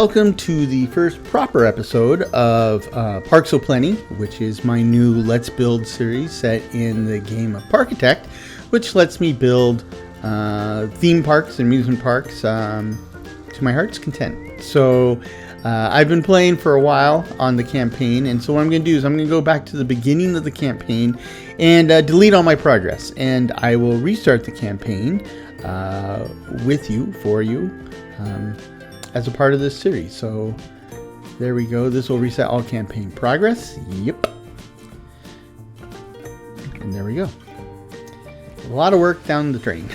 welcome to the first proper episode of Parks O'Plenty, which is my new Let's Build series set in the game of Parkitect, which lets me build theme parks and amusement parks to my heart's content. So I've been playing for a while on the campaign, and so what I'm going to do is I'm going to go back to the beginning of the campaign and delete all my progress, and I will restart the campaign with you, for you, as a part of this series. So there we go. This will reset all campaign progress. Yep. And there we go. A lot of work down the drain.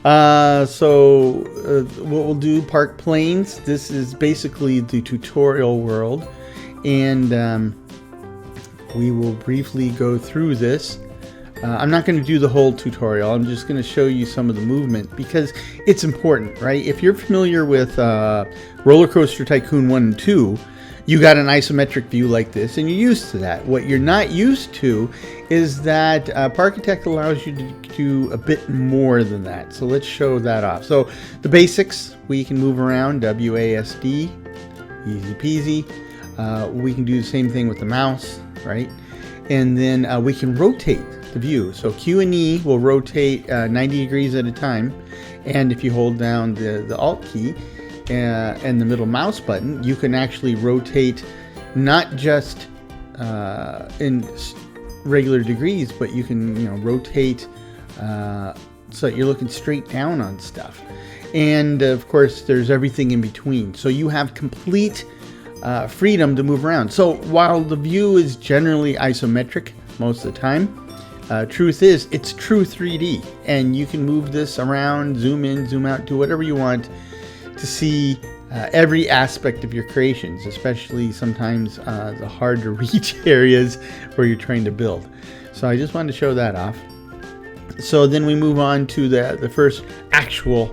What we'll do, Park Plains. This is basically the tutorial world, and we will briefly go through this. I'm not going to do the whole tutorial. I'm just going to show you some of the movement because it's important, right? If you're familiar with Roller Coaster Tycoon 1 and 2, you got an isometric view like this, and you're used to that. What you're not used to is that Parkitect allows you to do a bit more than that. So let's show that off. So the basics, we can move around, WASD, easy peasy. We can do the same thing with the mouse, right? And then we can rotate the view. So Q and E will rotate 90 degrees at a time. And if you hold down the Alt key and the middle mouse button, you can actually rotate not just in regular degrees, but you can rotate so that you're looking straight down on stuff. And of course, there's everything in between. So you have complete freedom to move around. So while the view is generally isometric most of the time, truth is it's true 3D, and you can move this around, zoom in, zoom out, do whatever you want to see every aspect of your creations, especially sometimes the hard to reach areas where you're trying to build. So I just wanted to show that off. So then we move on to the first actual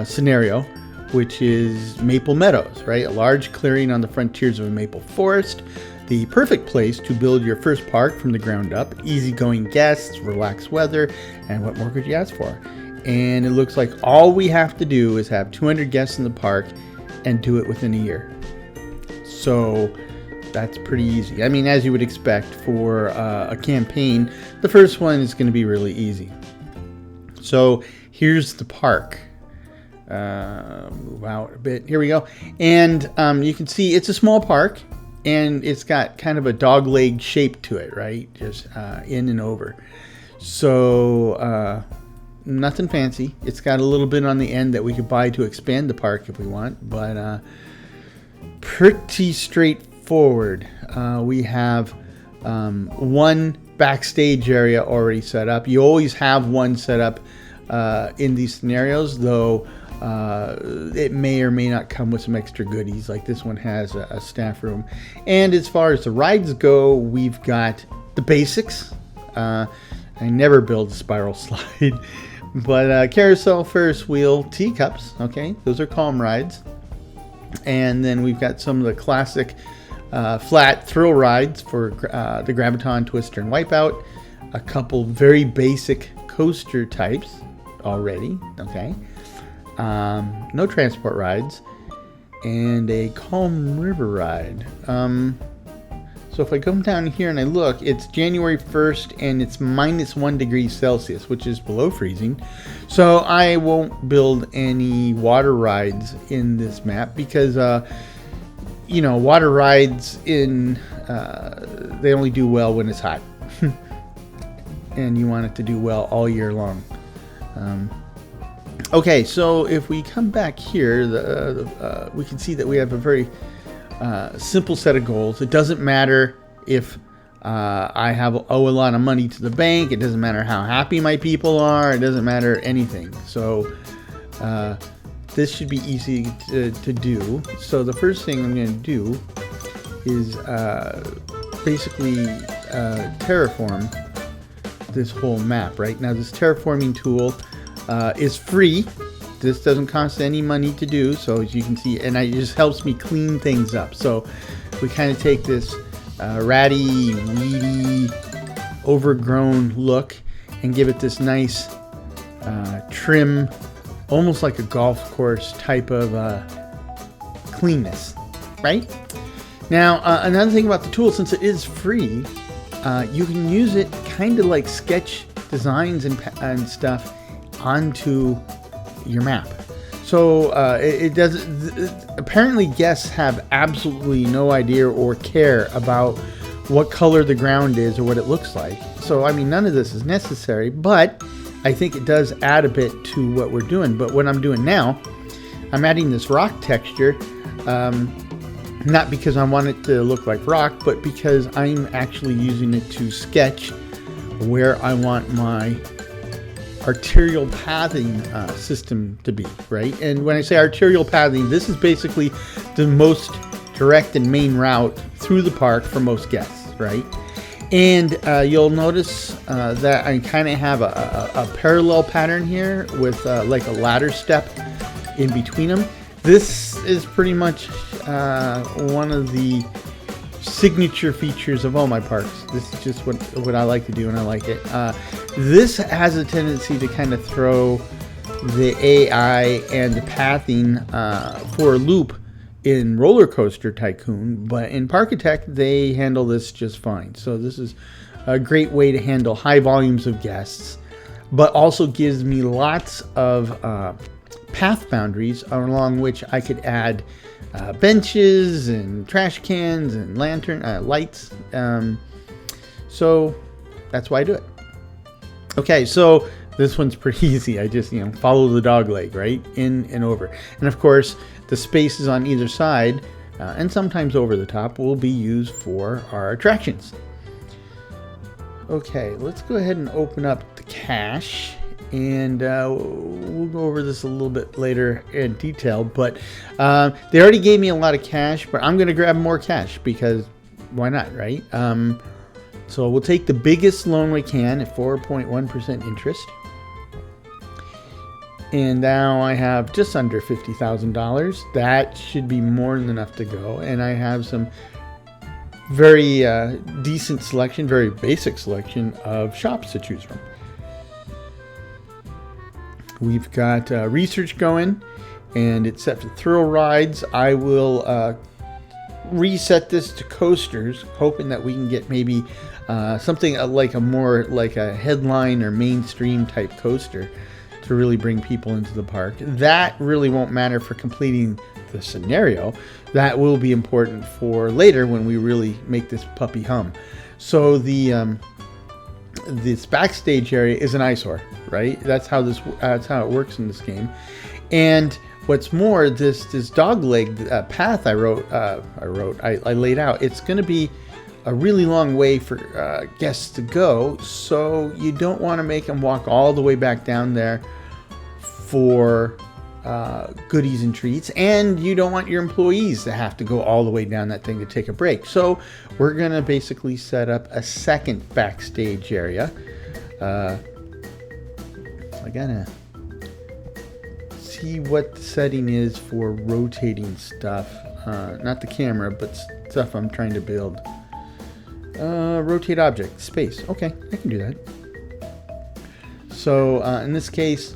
scenario, which is Maple Meadows, right? A large clearing on the frontiers of a maple forest. The perfect place to build your first park from the ground up. Easygoing guests, relaxed weather, and what more could you ask for? And it looks like all we have to do is have 200 guests in the park and do it within a year. So that's pretty easy. I mean, as you would expect for a campaign, the first one is going to be really easy. So here's the park. Move out a bit. Here we go. And you can see it's a small park, and it's got kind of a dog-leg shape to it, right? Just in and over. So nothing fancy. It's got a little bit on the end that we could buy to expand the park if we want, but pretty straightforward. We have one backstage area already set up. You always have one set up in these scenarios, though it may or may not come with some extra goodies, like this one has a staff room. And as far as the rides go, we've got the basics. I never build a spiral slide, but carousel, Ferris wheel, teacups, okay, those are calm rides. And then we've got some of the classic flat thrill rides for the Graviton, Twister, and Wipeout. A couple very basic coaster types already, okay. No transport rides, and a calm river ride. So if I come down here and I look, it's January 1st and it's -1 degree Celsius, which is below freezing. So I won't build any water rides in this map because, water rides they only do well when it's hot. And you want it to do well all year long. Okay, so if we come back here, we can see that we have a very simple set of goals. It doesn't matter if I owe a lot of money to the bank. It doesn't matter how happy my people are. It doesn't matter anything. So this should be easy to do. So the first thing I'm going to do is basically terraform this whole map. Right now, this terraforming tool is free. This doesn't cost any money to do, so as you can see, and it just helps me clean things up. So we kind of take this ratty, weedy, overgrown look and give it this nice trim, almost like a golf course type of cleanness, right? Now, another thing about the tool, since it is free, you can use it kind of like sketch designs and stuff onto your map. So it does. Apparently, guests have absolutely no idea or care about what color the ground is or what it looks like. So, I mean, none of this is necessary, but I think it does add a bit to what we're doing. But what I'm doing now, I'm adding this rock texture, not because I want it to look like rock, but because I'm actually using it to sketch where I want my arterial pathing system to be, right? And when I say arterial pathing, this is basically the most direct and main route through the park for most guests, right? And you'll notice that I kind of have a parallel pattern here with like a ladder step in between them. This is pretty much one of the signature features of all my parks. This is just what I like to do, and I like it. This has a tendency to kind of throw the AI and the pathing for a loop in Roller Coaster Tycoon, but in Parkitect they handle this just fine. So this is a great way to handle high volumes of guests, but also gives me lots of path boundaries along which I could add benches and trash cans and lantern lights. So that's why I do it. Okay, so this one's pretty easy. I just, follow the dog leg, right? In and over. And of course, the spaces on either side, and sometimes over the top, will be used for our attractions. Okay, let's go ahead and open up the cache. And we'll go over this a little bit later in detail, but they already gave me a lot of cash, but I'm going to grab more cash because why not, right? So we'll take the biggest loan we can at 4.1% interest. And now I have just under $50,000. That should be more than enough to go. And I have some very decent selection, very basic selection of shops to choose from. We've got research going, and it's set for thrill rides. I will reset this to coasters, hoping that we can get maybe something like a headline or mainstream type coaster to really bring people into the park. That really won't matter for completing the scenario. That will be important for later when we really make this puppy hum. So this backstage area is an eyesore, right? That's how it works in this game. And what's more, this dog leg path I laid out, it's going to be a really long way for guests to go, so you don't want to make them walk all the way back down there for goodies and treats, and you don't want your employees to have to go all the way down that thing to take a break. So we're going to basically set up a second backstage area. I gotta see what the setting is for rotating stuff. Not the camera, but stuff I'm trying to build. Rotate object, space. Okay, I can do that. So in this case,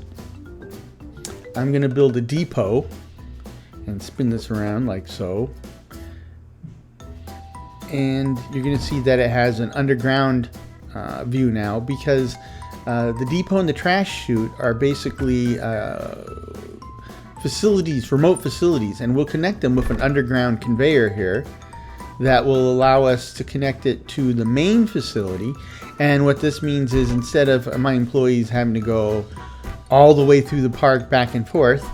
I'm going to build a depot and spin this around like so. And you're going to see that it has an underground view now, because the depot and the trash chute are basically facilities, remote facilities, and we'll connect them with an underground conveyor here that will allow us to connect it to the main facility. And what this means is, instead of my employees having to go all the way through the park back and forth,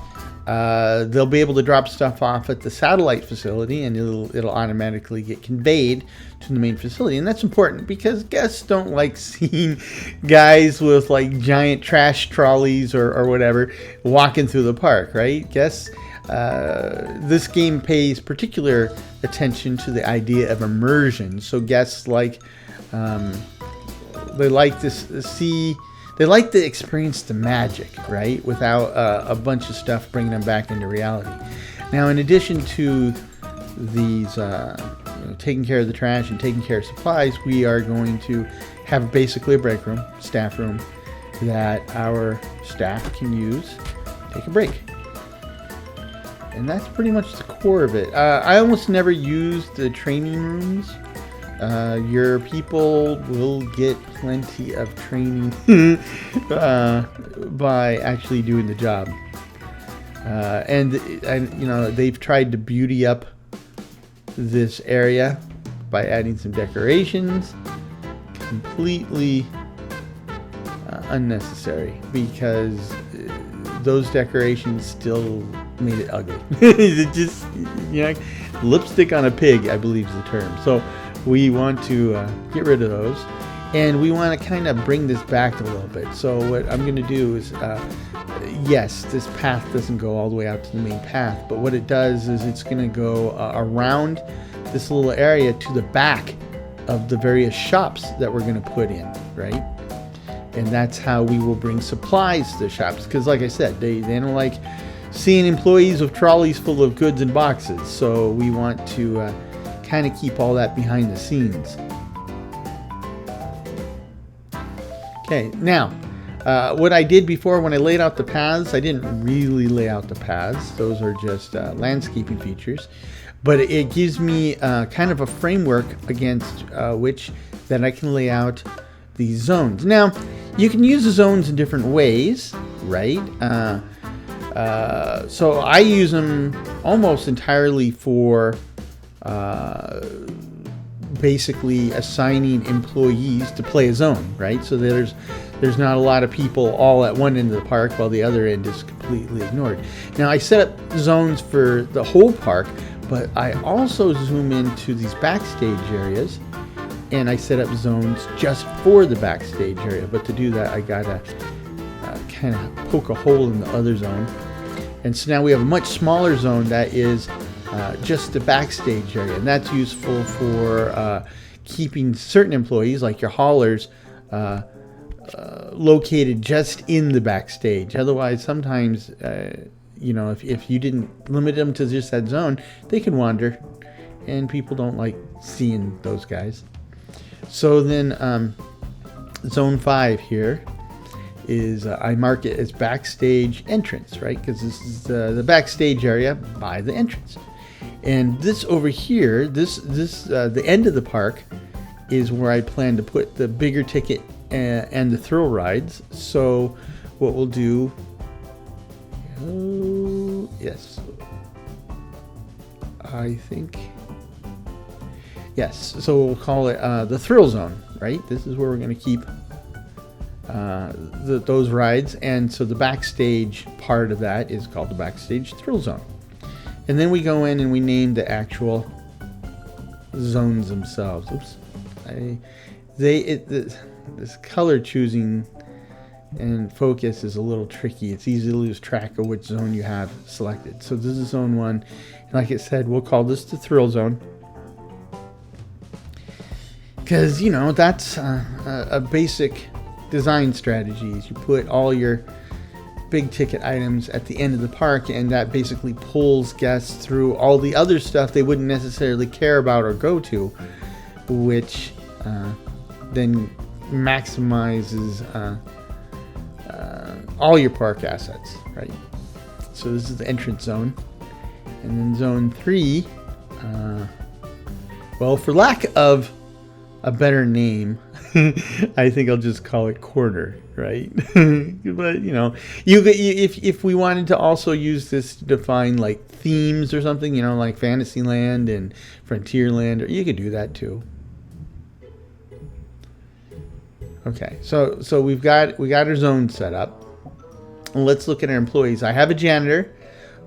they'll be able to drop stuff off at the satellite facility, and it'll automatically get conveyed to the main facility. And that's important because guests don't like seeing guys with like giant trash trolleys or whatever walking through the park, right? Guests, this game pays particular attention to the idea of immersion. So guests like, they like to see, they like to experience the magic, right? Without a bunch of stuff bringing them back into reality. Now, in addition to these taking care of the trash and taking care of supplies, we are going to have basically a break room, staff room, that our staff can use to take a break. And that's pretty much the core of it. I almost never use the training rooms. Your people will get plenty of training by actually doing the job. And you know, they've tried to beauty up this area by adding some decorations. Completely unnecessary, because those decorations still made it ugly. It just, you know, lipstick on a pig, I believe is the term. So we want to get rid of those, and we want to kind of bring this back a little bit. So what I'm going to do is, yes, this path doesn't go all the way out to the main path, but what it does is it's going to go around this little area to the back of the various shops that we're going to put in, right? And that's how we will bring supplies to the shops, because like I said, they don't like seeing employees with trolleys full of goods and boxes. So we want to kind of keep all that behind the scenes. Okay, now what I did before when I laid out the paths, I didn't really lay out the paths. Those are just landscaping features, but it gives me kind of a framework against which that I can lay out these zones. Now, you can use the zones in different ways, right? So I use them almost entirely for basically assigning employees to play a zone, right? So there's not a lot of people all at one end of the park while the other end is completely ignored. Now, I set up zones for the whole park, but I also zoom into these backstage areas, and I set up zones just for the backstage area. But to do that, I gotta kind of poke a hole in the other zone. And so now we have a much smaller zone that is just the backstage area, and that's useful for keeping certain employees, like your haulers, located just in the backstage. Otherwise, sometimes, you know, if you didn't limit them to just that zone, they can wander, and people don't like seeing those guys. So then zone 5 here is I mark it as backstage entrance, right? Because this is the backstage area by the entrance. And this over here, the end of the park is where I plan to put the bigger ticket and the thrill rides. So what we'll do, yes, I think, yes, so we'll call it the thrill zone, right? This is where we're going to keep those rides, and so the backstage part of that is called the backstage thrill zone. And then we go in and we name the actual zones themselves. Oops, this color choosing and focus is a little tricky. It's easy to lose track of which zone you have selected. So this is zone 1, and like it said, we'll call this the thrill zone, because, you know, that's a basic design strategies. You put all your big ticket items at the end of the park, and that basically pulls guests through all the other stuff they wouldn't necessarily care about or go to, which then maximizes all your park assets, right? So this is the entrance zone. And then zone 3, well, for lack of a better name, I think I'll just call it corner, right? But, you know, if we wanted to also use this to define like themes or something, you know, like Fantasyland and Frontierland, or you could do that too. Okay, so we got our zone set up. Let's look at our employees. I have a janitor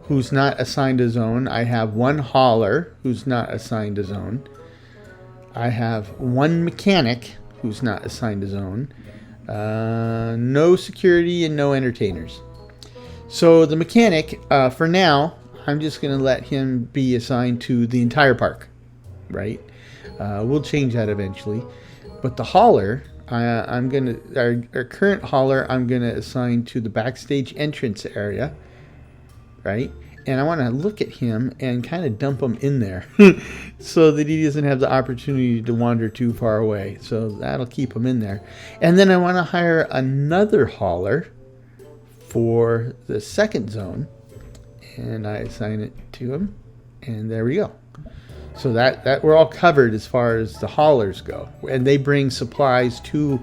who's not assigned a zone. I have one hauler who's not assigned a zone. I have one mechanic who's not assigned a zone. No security and no entertainers. So the mechanic, for now, I'm just going to let him be assigned to the entire park, right? We'll change that eventually. But the hauler, our current hauler, I'm going to assign to the backstage entrance area, right? And I want to look at him and kind of dump him in there so that he doesn't have the opportunity to wander too far away. So that'll keep him in there. And then I want to hire another hauler for the second zone. and I assign it to him, and there we go. So that we're all covered as far as the haulers go, and they bring supplies to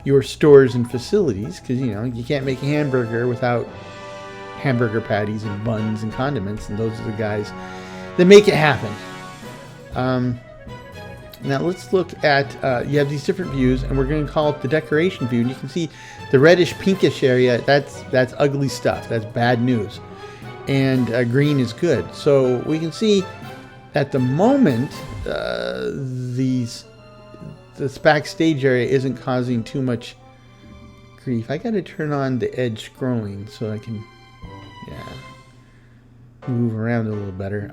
your stores and facilities, because you can't make a hamburger without hamburger patties and buns and condiments, and those are the guys that make it happen. Now let's look at, you have these different views, and we're going to call it the decoration view, and you can see the reddish pinkish area, that's ugly stuff, that's bad news, and green is good. So we can see at the moment this backstage area isn't causing too much grief. I got to turn on the edge scrolling so I can move around a little better.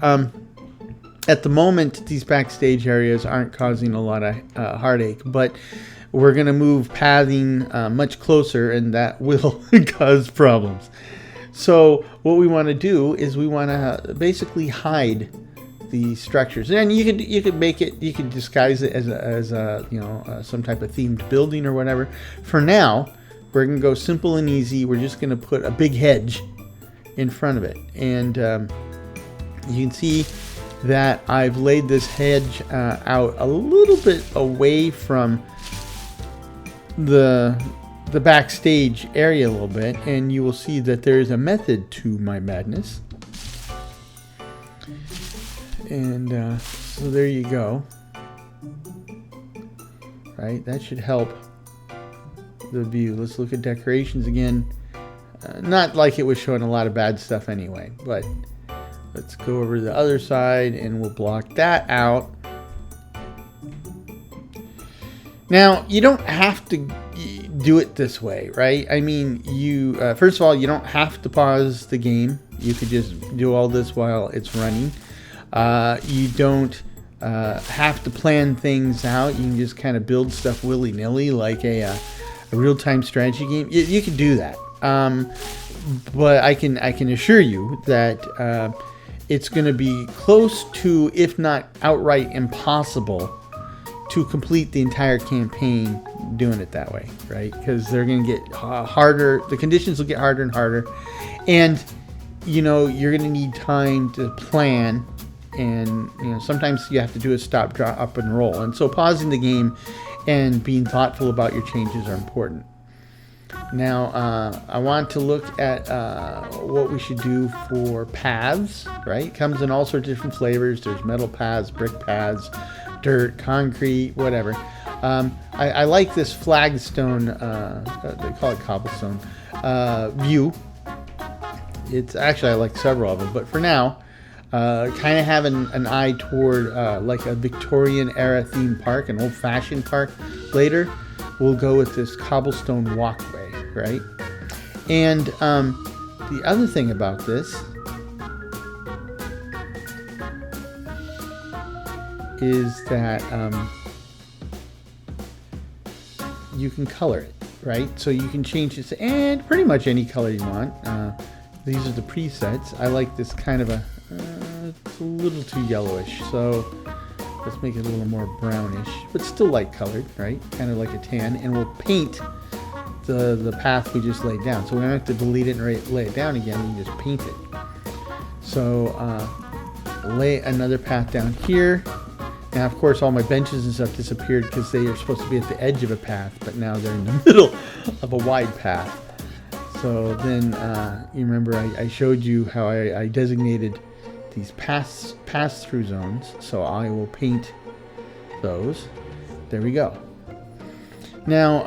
At the moment, these backstage areas aren't causing a lot of heartache, but we're going to move pathing much closer, and that will cause problems. So what we want to do is we want to basically hide the structures, and you could make it, you could disguise it as a some type of themed building or whatever. For now, we're going to go simple and easy. We're just going to put a big hedge in front of it, and you can see that I've laid this hedge out a little bit away from the backstage area a little bit, and you will see that there is a method to my madness. And so there you go. Right, that should help the view. Let's look at decorations again. Not like it was showing a lot of bad stuff anyway, but let's go over to the other side and we'll block that out. Now, you don't have to do it this way, right? I mean, you first of all, you don't have to pause the game. You could just do all this while it's running. You don't have to plan things out. You can just kind of build stuff willy-nilly like a real-time strategy game. You can do that. But I can assure you that it's going to be close to, if not outright impossible, to complete the entire campaign doing it that way, right? Because they're going to get harder. The conditions will get harder and harder. And, you're going to need time to plan. And sometimes you have to do a stop, drop, up, and roll. And so pausing the game and being thoughtful about your changes are important. Now, I want to look at what we should do for paths, right? It comes in all sorts of different flavors. There's metal paths, brick paths, dirt, concrete, whatever. I like this flagstone, they call it cobblestone, view. It's actually, I like several of them, but for now, kind of having an eye toward like a Victorian era theme park, an old-fashioned park. Later, we'll go with this cobblestone walkway, right? And the other thing about this is that you can color it, right? So you can change it to pretty much any color you want. These are the presets. I like this kind of it's a little too yellowish, so let's make it a little more brownish, but still light colored, right? Kind of like a tan, and we'll paint the path we just laid down. So we don't have to delete it and lay it down again, we can just paint it. So lay another path down here. Now, of course, all my benches and stuff disappeared because they are supposed to be at the edge of a path, but now they're in the middle of a wide path. So then, you remember I showed you how I designated these pass-through zones. So I will paint those. There we go. Now,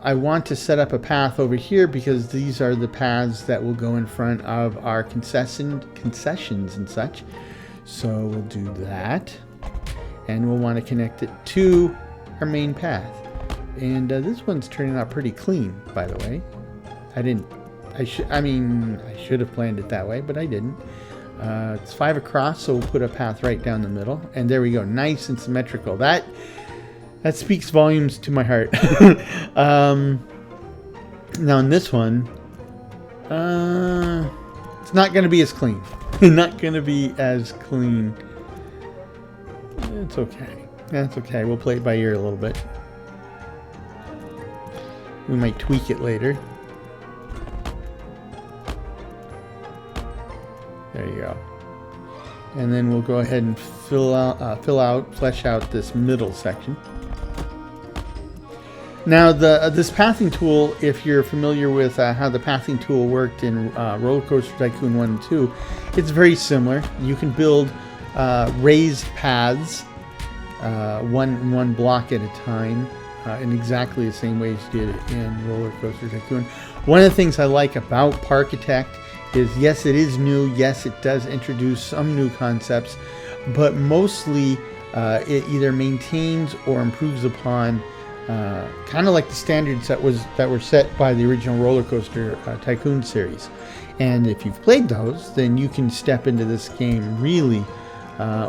I want to set up a path over here because these are the paths that will go in front of our concessions and such. So we'll do that. And we'll want to connect it to our main path. And this one's turning out pretty clean, by the way. I should have planned it that way, but I didn't. It's 5 across, so we'll put a path right down the middle. And there we go, nice and symmetrical. That speaks volumes to my heart. Now in this one, it's not going to be as clean. Not going to be as clean. It's okay. That's okay. We'll play it by ear a little bit. We might tweak it later. There you go. And then we'll go ahead and flesh out this middle section. Now, this pathing tool, if you're familiar with how the pathing tool worked in Roller Coaster Tycoon 1 and 2, it's very similar. You can build raised paths, one block at a time, in exactly the same way as you did in Roller Coaster Tycoon. One of the things I like about Parkitect is, yes, it is new. Yes, it does introduce some new concepts, but mostly it either maintains or improves upon kind of like the standards that were set by the original Roller Coaster Tycoon series. And if you've played those, then you can step into this game really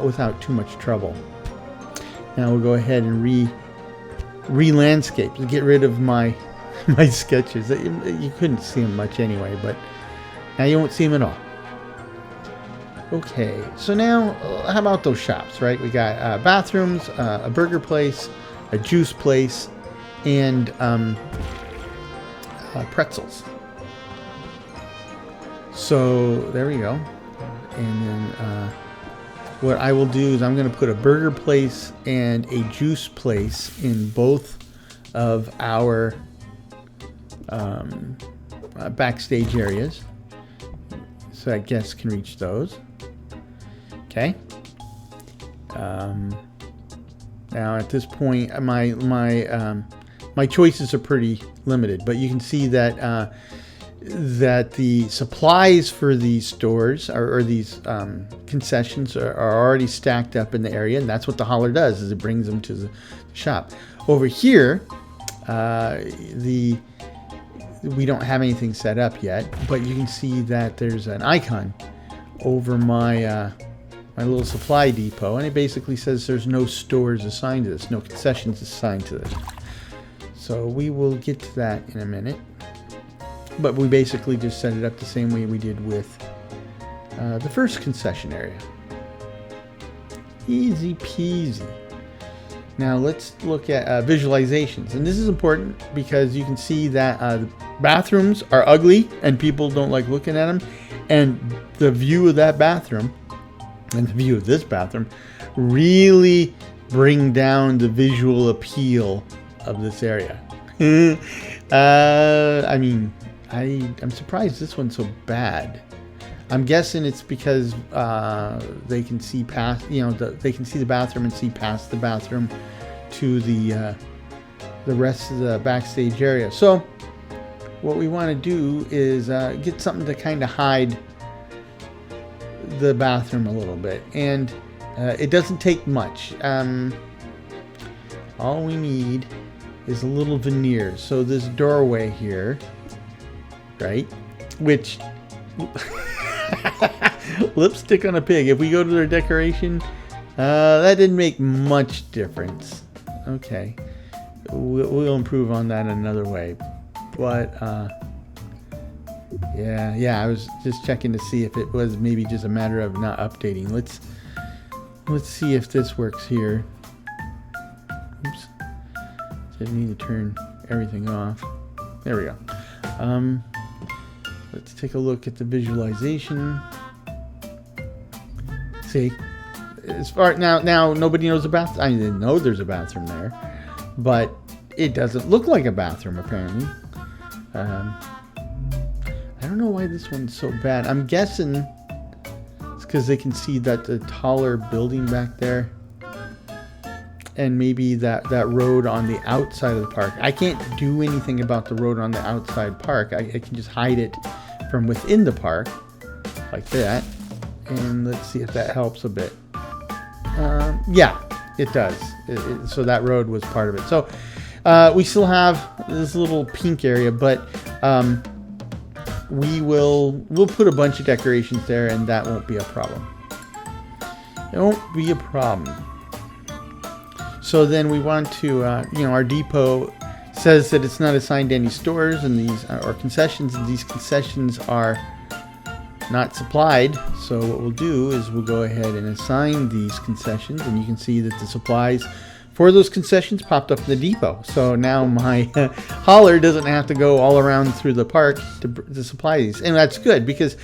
without too much trouble. Now we'll go ahead and re-landscape. Get rid of my sketches. You couldn't see them much anyway, but now you won't see them at all. Okay, so now how about those shops, right? We got bathrooms, a burger place, a juice place, and pretzels. So there we go. And then what I will do is I'm going to put a burger place and a juice place in both of our backstage areas, so that guests can reach those. Okay. Now at this point, my choices are pretty limited, but you can see that that the supplies for these stores or these concessions are already stacked up in the area, and that's what the hauler does, is it brings them to the shop. Over here, we don't have anything set up yet, but you can see that there's an icon over my my little supply depot, and it basically says there's no stores assigned to this, no concessions assigned to this. So we will get to that in a minute, but we basically just set it up the same way we did with the first concession area. Easy peasy. Now let's look at visualizations, and this is important because you can see that the bathrooms are ugly and people don't like looking at them, and the view of that bathroom and the view of this bathroom really bring down the visual appeal of this area. I mean, I'm surprised this one's so bad. I'm guessing it's because they can see past, they can see the bathroom and see past the bathroom to the rest of the backstage area. So what we want to do is get something to kind of hide the bathroom a little bit, and it doesn't take much. All we need is a little veneer. So this doorway here, right, which lipstick on a pig. If we go to their decoration, that didn't make much difference. Okay, we'll improve on that another way, but yeah, I was just checking to see if it was maybe just a matter of not updating. Let's see if this works here. Oops, didn't need to turn everything off. There we go. Let's take a look at the visualization. See, as far now nobody knows about. I didn't know there's a bathroom there, but it doesn't look like a bathroom apparently. I don't know why this one's so bad. I'm guessing it's because they can see that the taller building back there, and maybe that road on the outside of the park. I can't do anything about the road on the outside park. I can just hide it from within the park like that, and let's see if that helps a bit. Yeah, it does. So that road was part of it. So we still have this little pink area, but we'll put a bunch of decorations there, and that won't be a problem. It won't be a problem. So then we want to, our depot says that it's not assigned to any stores and these or concessions, and these concessions are not supplied. So what we'll do is we'll go ahead and assign these concessions, and you can see that the supplies for those concessions popped up in the depot. So now my hauler doesn't have to go all around through the park to supply these, and that's good because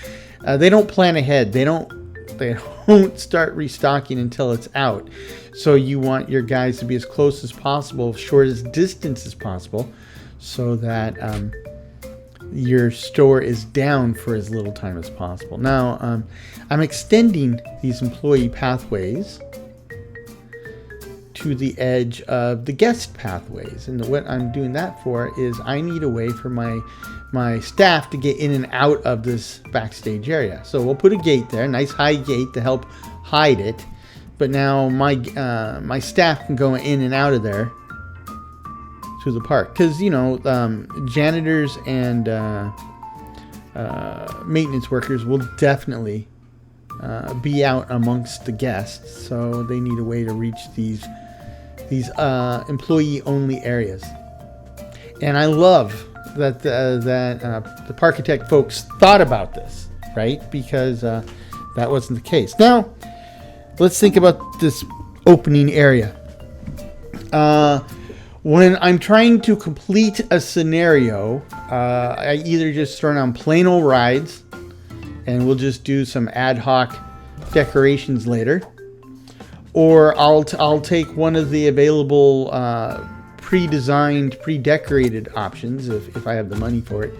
They don't plan ahead. They don't start restocking until it's out. So you want your guys to be as close as possible, shortest distance as possible, so that your store is down for as little time as possible. Now, I'm extending these employee pathways to the edge of the guest pathways. And what I'm doing that for is I need a way for my staff to get in and out of this backstage area. So we'll put a gate there, a nice high gate to help hide it. But now my staff can go in and out of there to the park, because janitors and maintenance workers will definitely be out amongst the guests, so they need a way to reach these employee only areas. And I love that the Parkitect folks thought about this, right? Because that wasn't the case. Now let's think about this opening area. When I'm trying to complete a scenario, I either just turn on plain old rides, and we'll just do some ad hoc decorations later, or I'll take one of the available pre-designed, pre-decorated options if I have the money for it,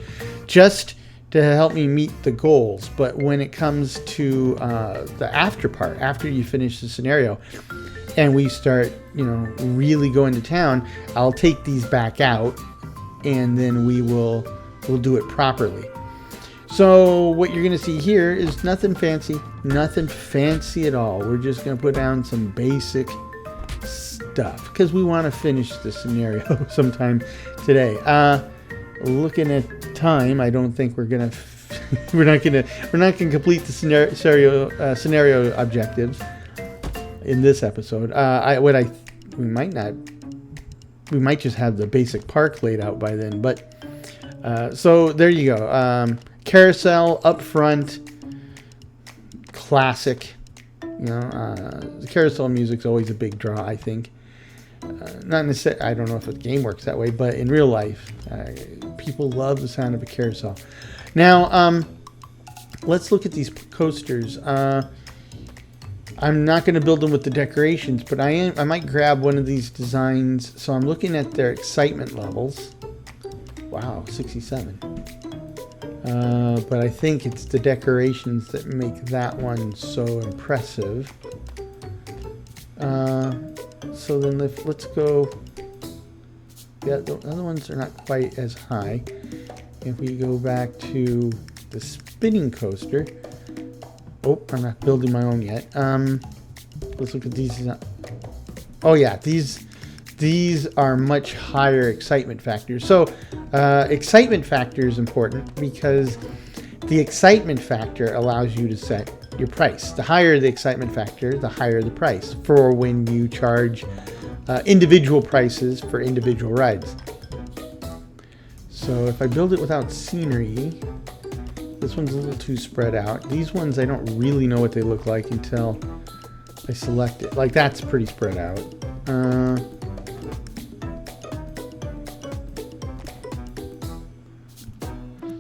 just to help me meet the goals. But when it comes to the after part, after you finish the scenario, and we start, really going to town, I'll take these back out, and then we'll do it properly. So what you're going to see here is nothing fancy at all. We're just going to put down some basic stuff because we want to finish the scenario sometime today. Looking at time, I don't think we're not going to complete the scenario objectives in this episode. We might just have the basic park laid out by then. But so there you go. Carousel up front, classic. The carousel music's always a big draw, I think. Not necessarily, I don't know if the game works that way, but in real life, people love the sound of a carousel. Now, let's look at these coasters. I'm not going to build them with the decorations, but I might grab one of these designs. So I'm looking at their excitement levels. Wow, 67. But I think it's the decorations that make that one so impressive. So then let's go. Yeah, the other ones are not quite as high. If we go back to the spinning coaster. Oh, I'm not building my own yet. Let's look at these. Oh yeah, these are much higher excitement factors. So excitement factor is important because the excitement factor allows you to set your price. The higher the excitement factor, the higher the price for when you charge individual prices for individual rides. So if I build it without scenery, this one's a little too spread out. These ones, I don't really know what they look like until I select it. Like, that's pretty spread out.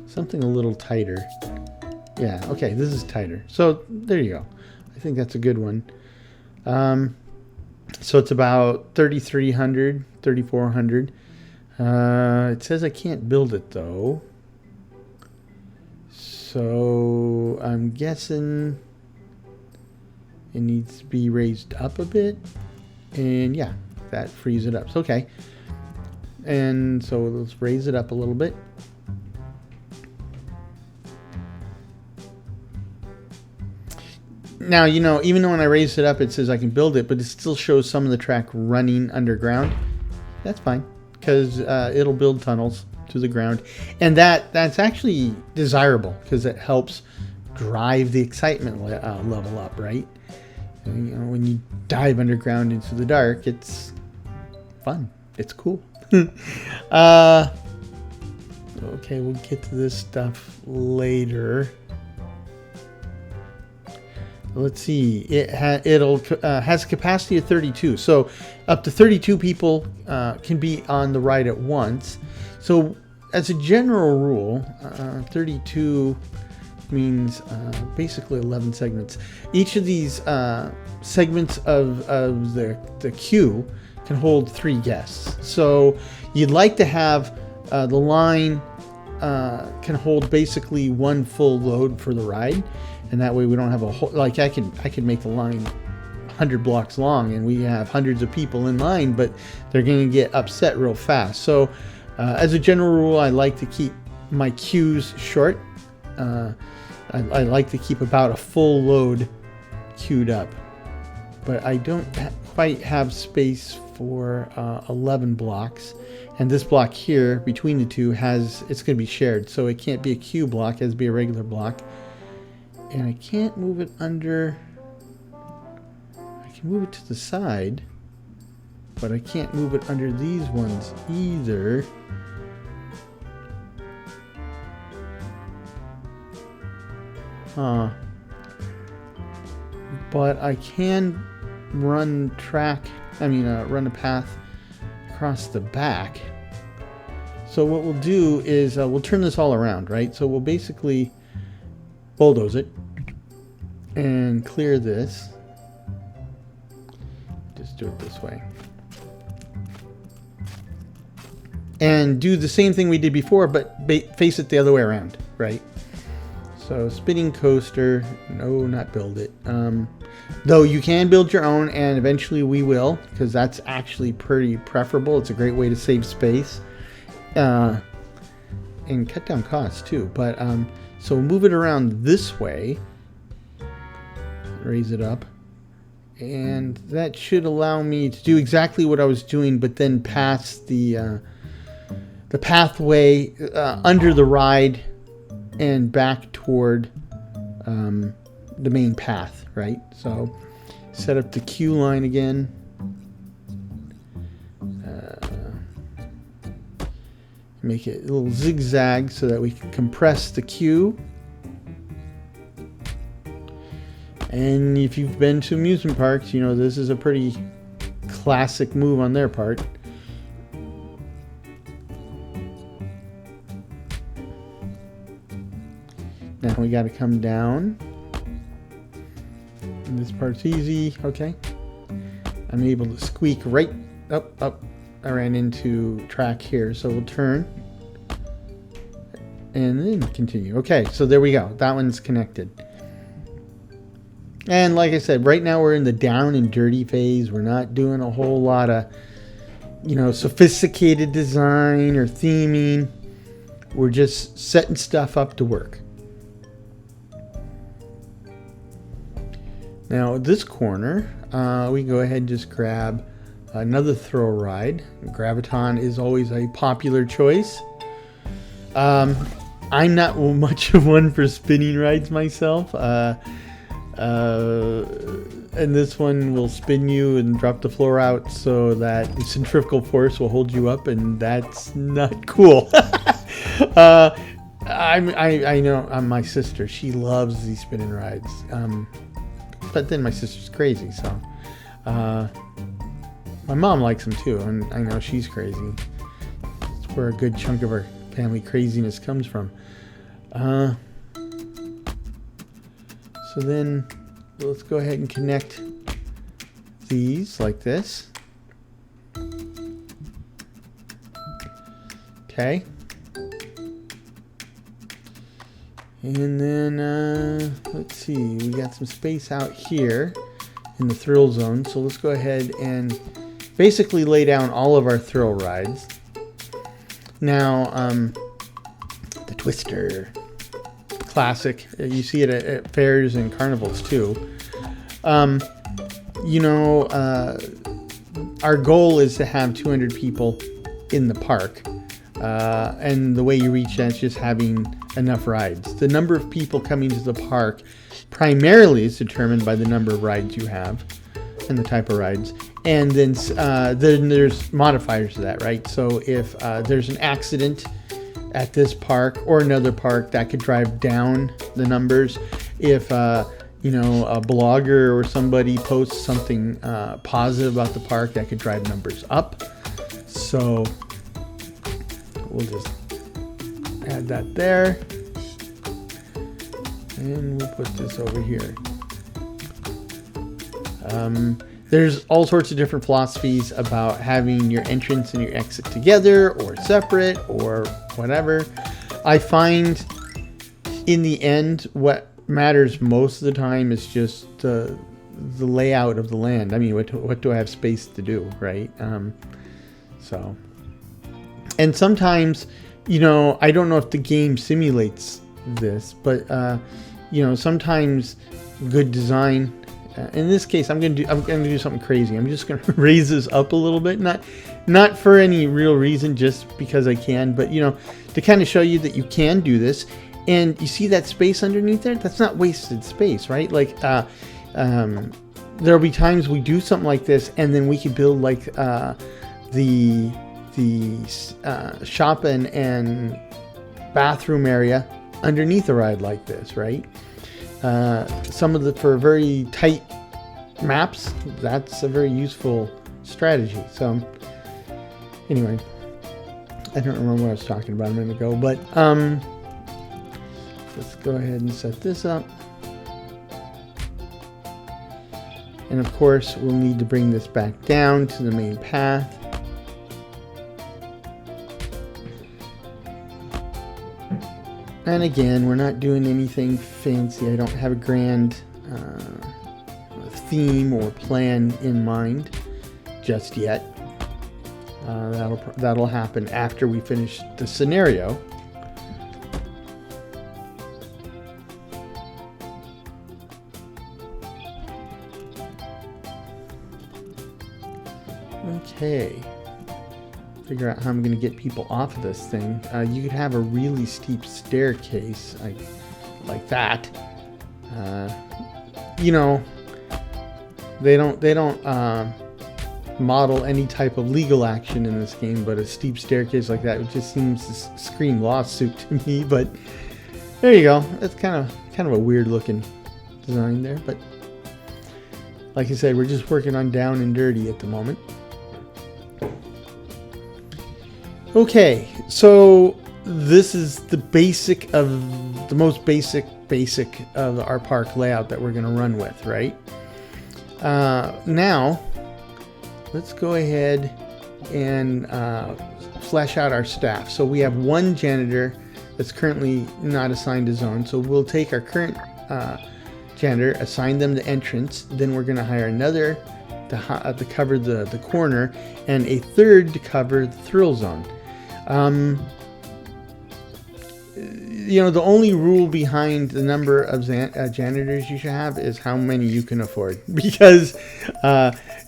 Something a little tighter. Yeah, okay, this is tighter. So there you go. I think that's a good one. So it's about 3,300, 3,400. It says I can't build it though. So I'm guessing it needs to be raised up a bit. And yeah, that frees it up. So, okay. And so let's raise it up a little bit. Now, even though when I raise it up, it says I can build it, but it still shows some of the track running underground. That's fine, because it'll build tunnels to the ground. And that's actually desirable, because it helps drive the excitement level up, right? And, when you dive underground into the dark, it's fun. It's cool. Okay, we'll get to this stuff later. Let's see. It has a capacity of 32, so up to 32 people can be on the ride at once. So, as a general rule, 32 means basically 11 segments. Each of these segments of the queue can hold 3 guests. So you'd like to have the line can hold basically 1 full load for the ride, and that way we don't have a whole, like I could make the line 100 blocks long and we have hundreds of people in line, but they're going to get upset real fast. So as a general rule, I like to keep my queues short. I like to keep about a full load queued up, but I don't quite have space for 11 blocks. And this block here between the two it's going to be shared, so it can't be a queue block, it has to be a regular block. And I can't move it under. I can move it to the side, but I can't move it under these ones either. But I can run run a path across the back. So what we'll do is we'll turn this all around, right? So we'll basically bulldoze it and clear this. Just do it this way. And do the same thing we did before, but face it the other way around, right? So spinning coaster, no, not build it. Though you can build your own, and eventually we will, because that's actually pretty preferable. It's a great way to save space and cut down costs too. But so we'll move it around this way, raise it up, and that should allow me to do exactly what I was doing, but then pass the pathway under the ride and back toward the main path, right? So set up the queue line again. Make it a little zigzag so that we can compress the queue. And if you've been to amusement parks, you know this is a pretty classic move on their part. Now we got to come down. And this part's easy. Okay. I'm able to squeak right up. I ran into track here, so we'll turn and then continue. Okay, so there we go. That one's connected. And like I said, right now we're in the down and dirty phase. We're not doing a whole lot of, sophisticated design or theming. We're just setting stuff up to work. Now this corner, we can go ahead and just grab another thrill ride. Graviton is always a popular choice. I'm not much of one for spinning rides myself. And this one will spin you and drop the floor out so that the centrifugal force will hold you up, and that's not cool. I know my sister, she loves these spinning rides. But then my sister's crazy, so my mom likes them too, and I know she's crazy. That's where a good chunk of our family craziness comes from. So then let's go ahead and connect these like this. Okay. And then, let's see, we got some space out here in the thrill zone. So let's go ahead and basically lay down all of our thrill rides. Now, the Twister, classic. You see it at fairs and carnivals too. Our goal is to have 200 people in the park. And the way you reach that is just having enough rides. The number of people coming to the park primarily is determined by the number of rides you have and the type of rides. And then there's modifiers to that, right? So if there's an accident at this park or another park, that could drive down the numbers. If a blogger or somebody posts something positive about the park, that could drive numbers up. So we'll just add that there. And we'll put this over here. There's all sorts of different philosophies about having your entrance and your exit together or separate or whatever. I find in the end what matters most of the time is just the layout of the land. I mean, what do I have space to do, right? So, and sometimes, you know, I don't know if the game simulates this, but you know, sometimes good design. In this case, I'm gonna do something crazy. I'm just gonna raise this up a little bit, not for any real reason, just because I can, but you know, to kind of show you that you can do this. And you see that space underneath there? That's not wasted space, right? Like there'll be times we do something like this, and then we could build like the shop and bathroom area underneath a ride like this, right? For very tight maps, that's a very useful strategy. So anyway, I don't remember what I was talking about a minute ago, but let's go ahead and set this up. And of course, we'll need to bring this back down to the main path. And again, we're not doing anything fancy. I don't have a grand theme or plan in mind just yet. That'll happen after we finish the scenario. Okay. Figure out how I'm going to get people off of this thing. You could have a really steep staircase like that. You know, they don't model any type of legal action in this game, but a steep staircase like that, it just seems to scream lawsuit to me. But there you go. It's kind of a weird looking design there, but like I said, we're just working on down and dirty at the moment. Okay, so this is the most basic of our park layout that we're going to run with, right? Now, let's go ahead and flesh out our staff. So we have one janitor that's currently not assigned a zone. So we'll take our current janitor, assign them the entrance. Then we're going to hire another to cover the corner, and a third to cover the thrill zone. You know, the only rule behind the number of janitors you should have is how many you can afford. Because,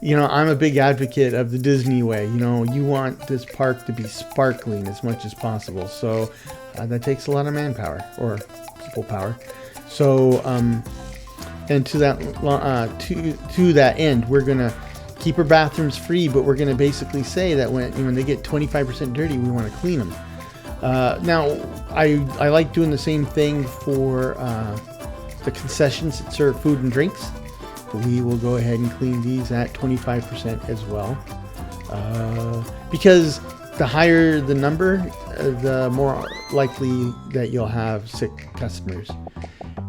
you know, I'm a big advocate of the Disney way. You know, you want this park to be sparkling as much as possible. So that takes a lot of manpower or people power. So, and to that end, we're gonna keep our bathrooms free, but we're gonna basically say that when they get 25% dirty, we want to clean them. Now, I like doing the same thing for the concessions that serve food and drinks. We will go ahead and clean these at 25% as well, because the higher the number, the more likely that you'll have sick customers.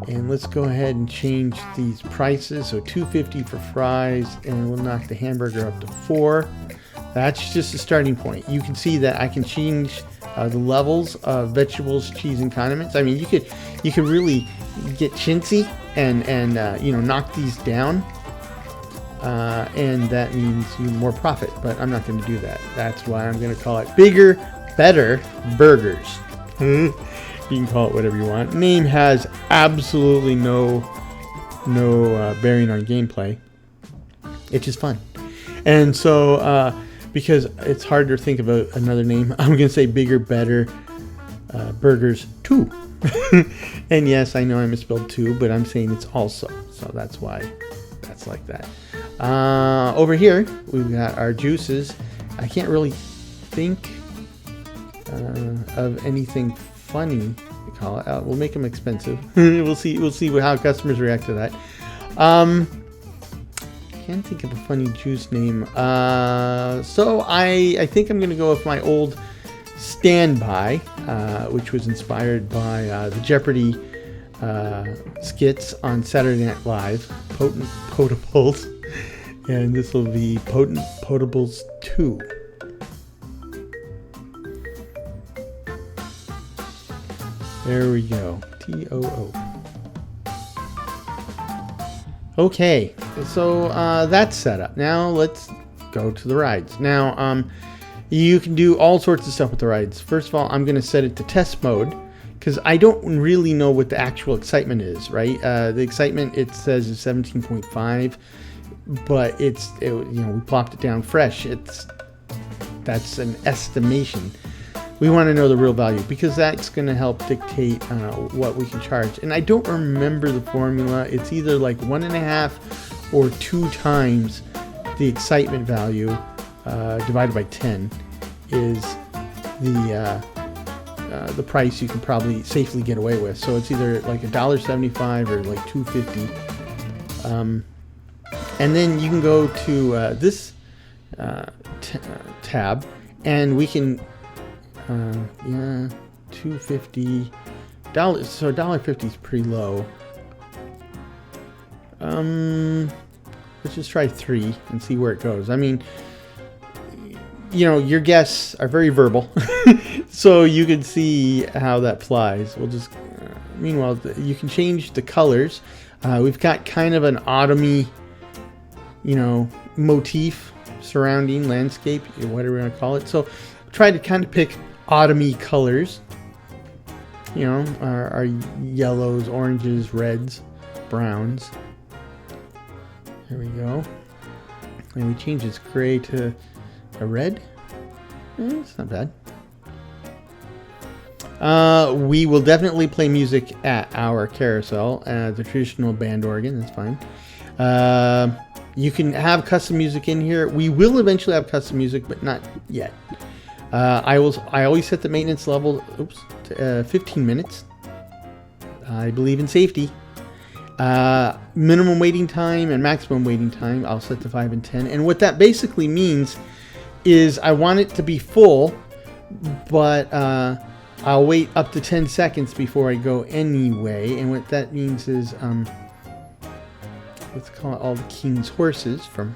And let's go ahead and change these prices. So $2.50 for fries, and we'll knock the hamburger up to $4. That's just a starting point. You can see that I can change the levels of vegetables, cheese, and condiments. I mean, you could really get chintzy and you know, knock these down, and that means more profit. But I'm not going to do that. That's why I'm going to call it Bigger, Better Burgers. You can call it whatever you want. Name has absolutely no bearing on gameplay. It's just fun. And so, because it's hard to think of another name, I'm going to say Bigger, Better Burgers 2. And yes, I know I misspelled 2, but I'm saying it's also. So that's why that's like that. Over here, we've got our juices. I can't really think of anything funny to call it. We'll make them expensive. We'll see how customers react to that. Can't think of a funny juice name. So I think I'm gonna go with my old standby, which was inspired by the Jeopardy skits on Saturday Night Live, Potent Potables, and this will be Potent Potables 2. There we go. TOO. Okay, so that's set up. Now let's go to the rides. Now, you can do all sorts of stuff with the rides. First of all, I'm going to set it to test mode because I don't really know what the actual excitement is, right? The excitement, it says, is 17.5, but we plopped it down fresh. That's an estimation. We want to know the real value because that's going to help dictate what we can charge. And I don't remember the formula. It's either like 1.5 or 2 times the excitement value divided by 10 is the price you can probably safely get away with. So it's either like $1.75 or like $2.50. And then you can go to this tab, and we can $2.50. So $1.50 is pretty low. Let's just try 3 and see where it goes. I mean, your guests are very verbal, so you can see how that flies. We'll just, meanwhile, you can change the colors. We've got kind of an autumny, motif surrounding landscape, whatever you want to call it. So try to kind of pick autumny colors. Our yellows, oranges, reds, browns. There we go. And we change this gray to a red. It's not bad. We will definitely play music at our carousel, the traditional band organ. That's fine. You can have custom music in here. We will eventually have custom music, but not yet. I always set the maintenance level to 15 minutes. I believe in safety. Minimum waiting time and maximum waiting time, I'll set to 5 and 10. And what that basically means is I want it to be full, but I'll wait up to 10 seconds before I go anyway. And what that means is, let's call it All the King's Horses from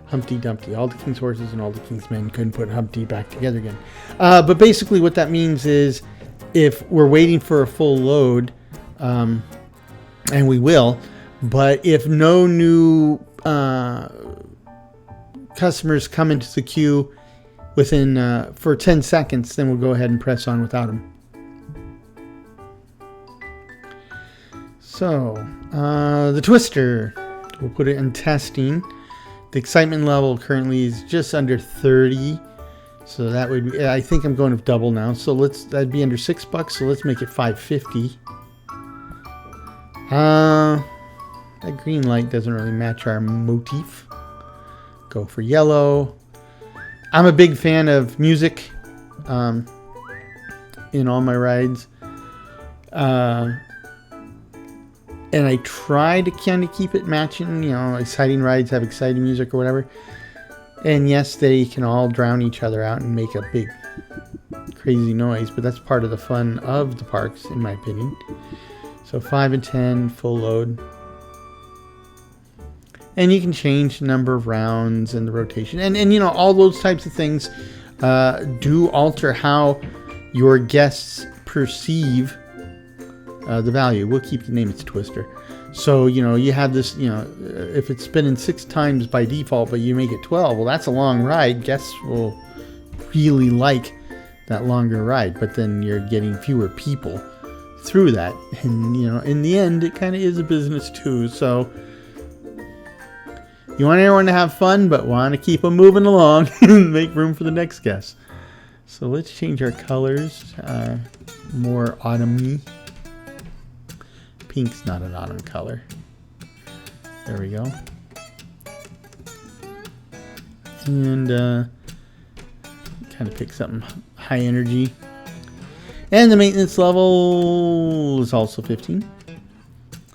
Humpty Dumpty. All the King's Horses and all the King's Men couldn't put Humpty back together again. But basically what that means is if we're waiting for a full load, and we will, but if no new customers come into the queue within for 10 seconds, then we'll go ahead and press on without them. So the twister, we'll put it in testing. The excitement level currently is just under 30, so that would be, I think I'm going to double now, so that'd be under $6, so let's make it $5.50. That green light doesn't really match our motif. Go for yellow. I'm a big fan of music in all my rides. And I try to kind of keep it matching. Exciting rides have exciting music or whatever. And yes, they can all drown each other out and make a big crazy noise, but that's part of the fun of the parks, in my opinion. So 5 and 10, full load. And you can change the number of rounds and the rotation. And all those types of things do alter how your guests perceive the value. We'll keep the name, it's Twister. So, you have this, if it's spinning 6 times by default, but you make it 12, well, that's a long ride. Guests will really like that longer ride, but then you're getting fewer people through that. And, in the end, it kind of is a business too. So you want everyone to have fun, but want to keep them moving along and make room for the next guest. So let's change our colors. More autumny. Pink's not an autumn color. There we go. And kind of pick something high energy. And the maintenance level is also 15.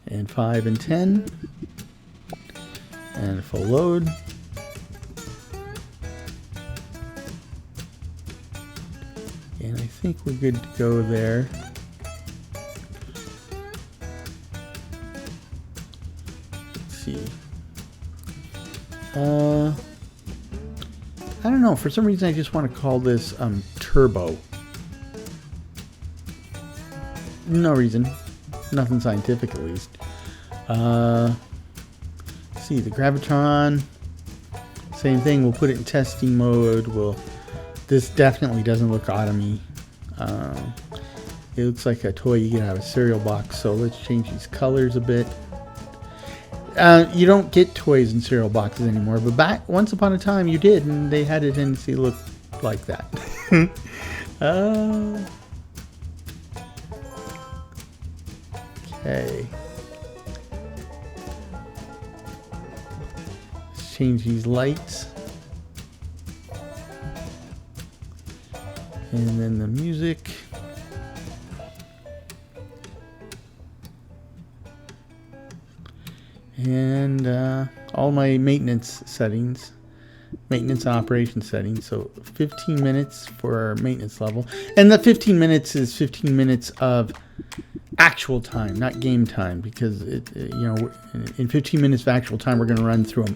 And 5 and 10. And full load. And I think we're good to go there. see. I don't know. For some reason, I just want to call this turbo. No reason. Nothing scientific, at least. Let's see, the Gravitron. Same thing. We'll put it in testing mode. This definitely doesn't look autumny. It looks like a toy you get out of a cereal box. So let's change these colors a bit. You don't get toys in cereal boxes anymore, but once upon a time you did, and they had a tendency to look like that. Okay. Let's change these lights. And then the music. And all my maintenance settings, maintenance operation settings. So 15 minutes for our maintenance level. And the 15 minutes is 15 minutes of actual time, not game time, because in 15 minutes of actual time, we're going to run through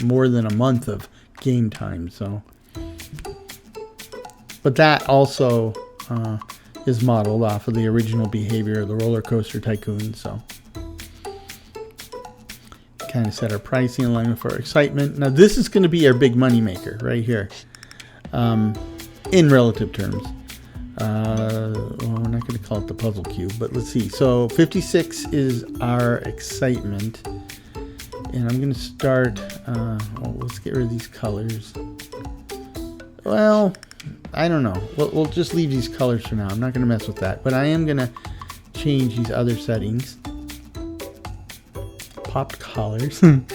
more than a month of game time. So, but that also is modeled off of the original behavior of the roller coaster tycoon. So, kind of set our pricing in line with our excitement. Now, this is going to be our big money maker right here, in relative terms. Well, we're not going to call it the puzzle cube, but let's see. So 56 is our excitement, and I'm going to start. Let's get rid of these colors. Well, I don't know. We'll just leave these colors for now. I'm not going to mess with that, but I am going to change these other settings. Popped collars. 15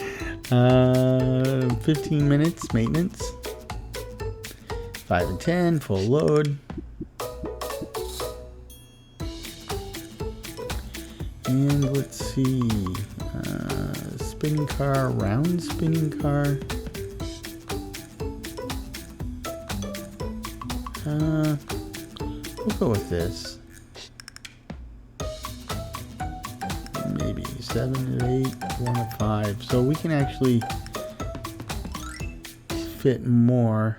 minutes maintenance. 5 and 10 full load. And let's see, spinning car, round spinning car. We'll go with this. Maybe 7 or 8, 1 or 5. So we can actually fit more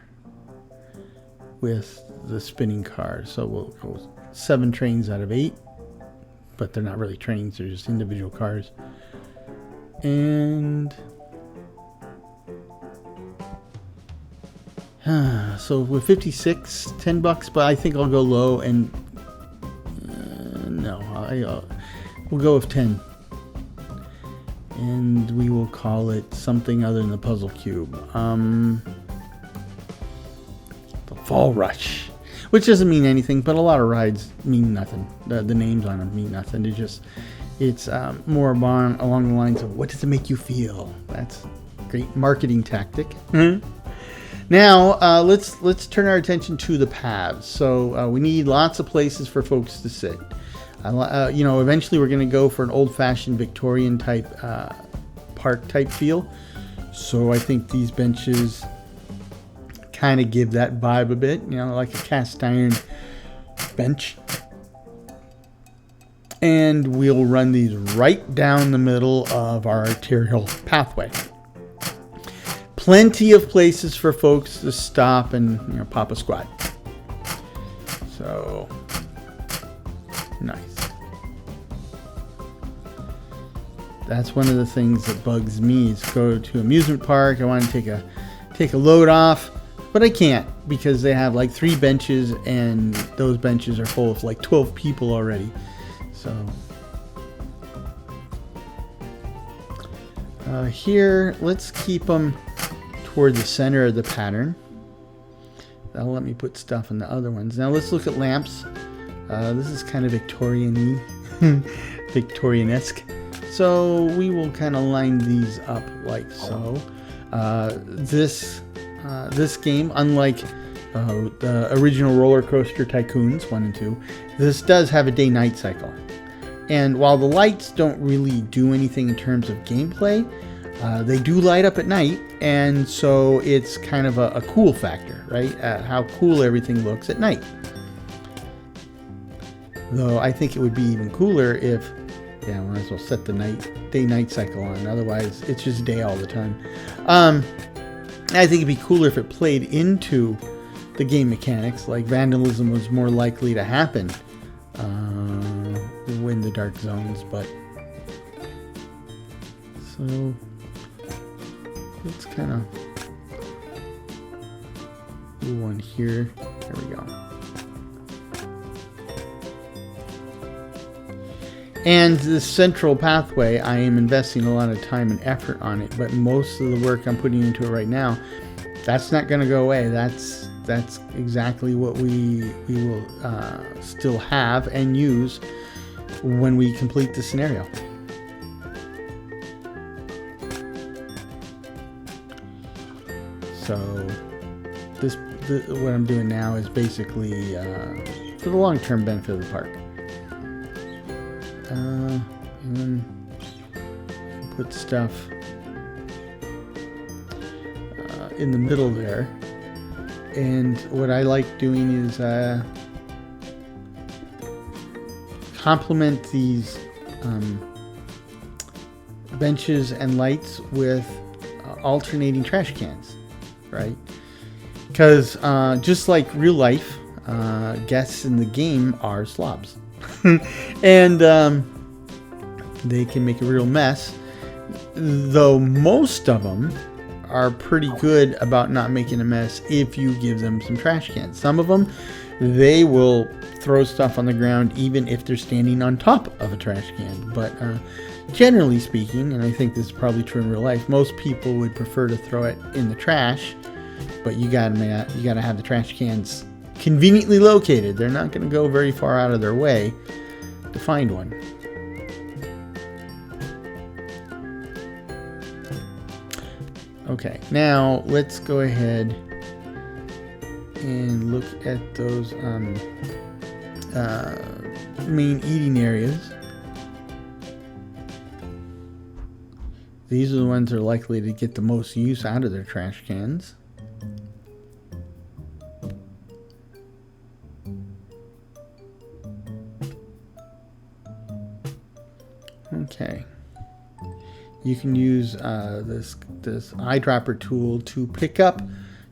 with the spinning car. So we'll go 7 trains out of 8. But they're not really trains, they're just individual cars. And so with 56, $10, but I think I'll go low and we'll go with 10. And we will call it something other than the puzzle cube. The Fall Rush. Which doesn't mean anything, but a lot of rides mean nothing. The names on them mean nothing. It's more along the lines of, what does it make you feel? That's a great marketing tactic. Now, let's turn our attention to the paths. So we need lots of places for folks to sit. Eventually we're going to go for an old-fashioned Victorian type park type feel. So I think these benches kind of give that vibe a bit, like a cast iron bench. And we'll run these right down the middle of our arterial pathway. Plenty of places for folks to stop and pop a squat. So nice. That's one of the things that bugs me is go to amusement park. I want to take a load off. But I can't because they have like 3 benches and those benches are full of like 12 people already. So here, let's keep them toward the center of the pattern. That'll let me put stuff in the other ones. Now let's look at lamps. This is kind of Victorian-y, Victorian-esque. So we will kind of line these up like so. This game, unlike the original Roller Coaster Tycoons 1 and 2, this does have a day-night cycle. And while the lights don't really do anything in terms of gameplay, they do light up at night, and so it's kind of a cool factor, right? How cool everything looks at night. Though I think it would be even cooler if Yeah, we might as well set the day-night cycle on. Otherwise, it's just day all the time. I think it'd be cooler if it played into the game mechanics. Like vandalism was more likely to happen in the dark zones, but so let's kind of do one here. There we go. And the central pathway, I am investing a lot of time and effort on it, but most of the work I'm putting into it right now, that's not going to go away. That's exactly what we will still have and use when we complete the scenario. So what I'm doing now is basically for the long-term benefit of the park. And then put stuff in the middle there. And what I like doing is complement these benches and lights with alternating trash cans, right? Because just like real life, guests in the game are slobs. And they can make a real mess, though most of them are pretty good about not making a mess if you give them some trash cans. Some of them, they will throw stuff on the ground even if they're standing on top of a trash can. But generally speaking, and I think this is probably true in real life, most people would prefer to throw it in the trash, but you gotta have the trash cans conveniently located. They're not going to go very far out of their way to find one. Okay, now let's go ahead and look at those main eating areas. These are the ones that are likely to get the most use out of their trash cans. Okay, you can use this eyedropper tool to pick up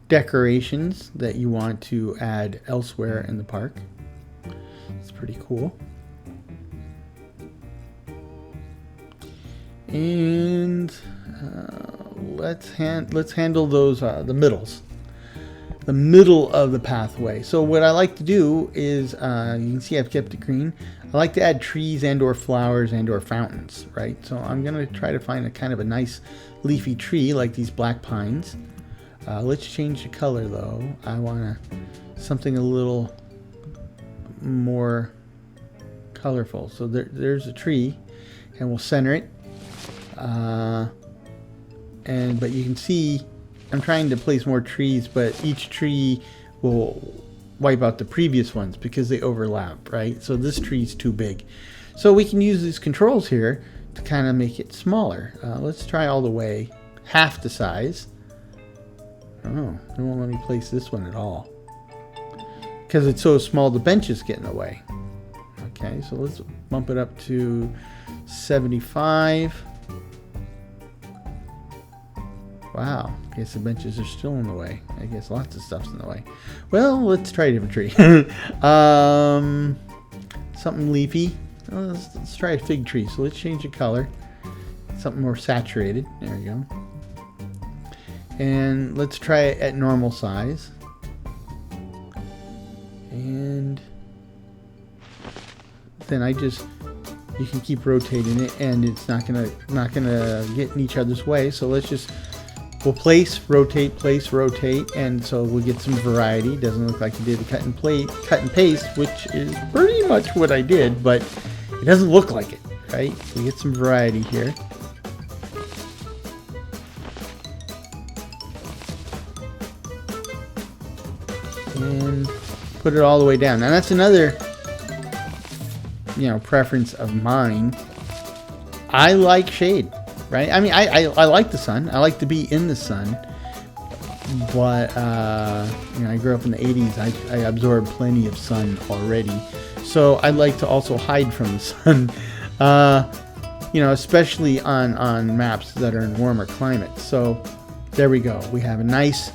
decorations that you want to add elsewhere in the park. It's pretty cool. And let's handle those the middle of the pathway. So what I like to do is you can see I've kept it green. I like to add trees and or flowers and or fountains, right? So I'm going to try to find a kind of a nice leafy tree like these black pines. Let's change the color though. I want something a little more colorful. So there's a tree and we'll center it. But you can see I'm trying to place more trees, but each tree will wipe out the previous ones because they overlap, right? So this tree's too big. So we can use these controls here to kind of make it smaller. Let's try all the way half the size. Oh, they won't let me place this one at all because it's so small the benches get in the way. Okay, so let's bump it up to 75. Wow, I guess the benches are still in the way. I guess lots of stuff's in the way. Well, let's try a different tree. Something leafy. Let's try a fig tree. So let's change the color. Something more saturated. There we go. And let's try it at normal size. And then you can keep rotating it, and it's not gonna get in each other's way. So we'll place, rotate, and so we'll get some variety. Doesn't look like you did a cut and paste, which is pretty much what I did, but it doesn't look like it, right? So we get some variety here. And put it all the way down. Now that's another, preference of mine. I like shade. Right? I mean, I like the sun. I like to be in the sun. But, I grew up in the 80s. I absorbed plenty of sun already. So I like to also hide from the sun. You know, especially on maps that are in warmer climates. So there we go. We have a nice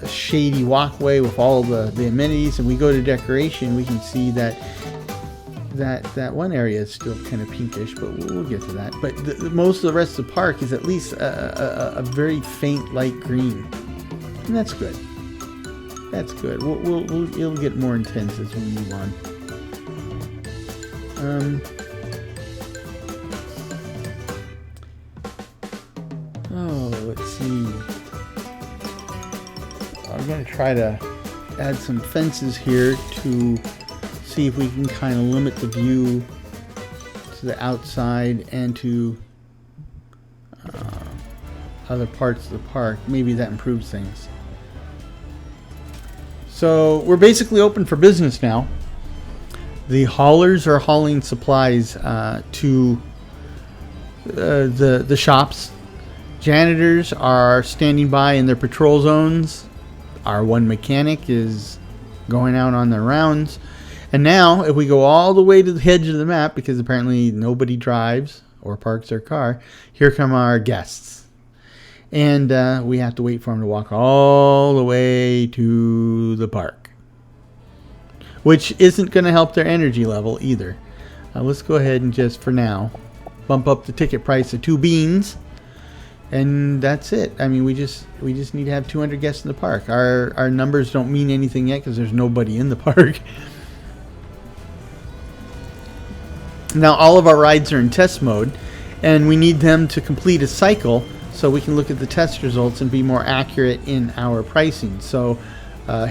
shady walkway with all the amenities, and we go to decoration. We can see that one area is still kind of pinkish, but we'll get to that. But most of the rest of the park is at least a very faint light green, and that's good. That's good. It'll get more intense as we move on. Let's see. I'm going to try to add some fences here to see if we can kind of limit the view to the outside and to other parts of the park. Maybe that improves things. So we're basically open for business now. The haulers are hauling supplies to the shops. Janitors are standing by in their patrol zones. Our one mechanic is going out on their rounds. And now, if we go all the way to the edge of the map, because apparently nobody drives or parks their car, here come our guests. And we have to wait for them to walk all the way to the park, which isn't going to help their energy level either. Let's go ahead and just, for now, bump up the ticket price to 2 beans. And that's it. I mean, we just need to have 200 guests in the park. Our numbers don't mean anything yet because there's nobody in the park. Now all of our rides are in test mode, and we need them to complete a cycle so we can look at the test results and be more accurate in our pricing. So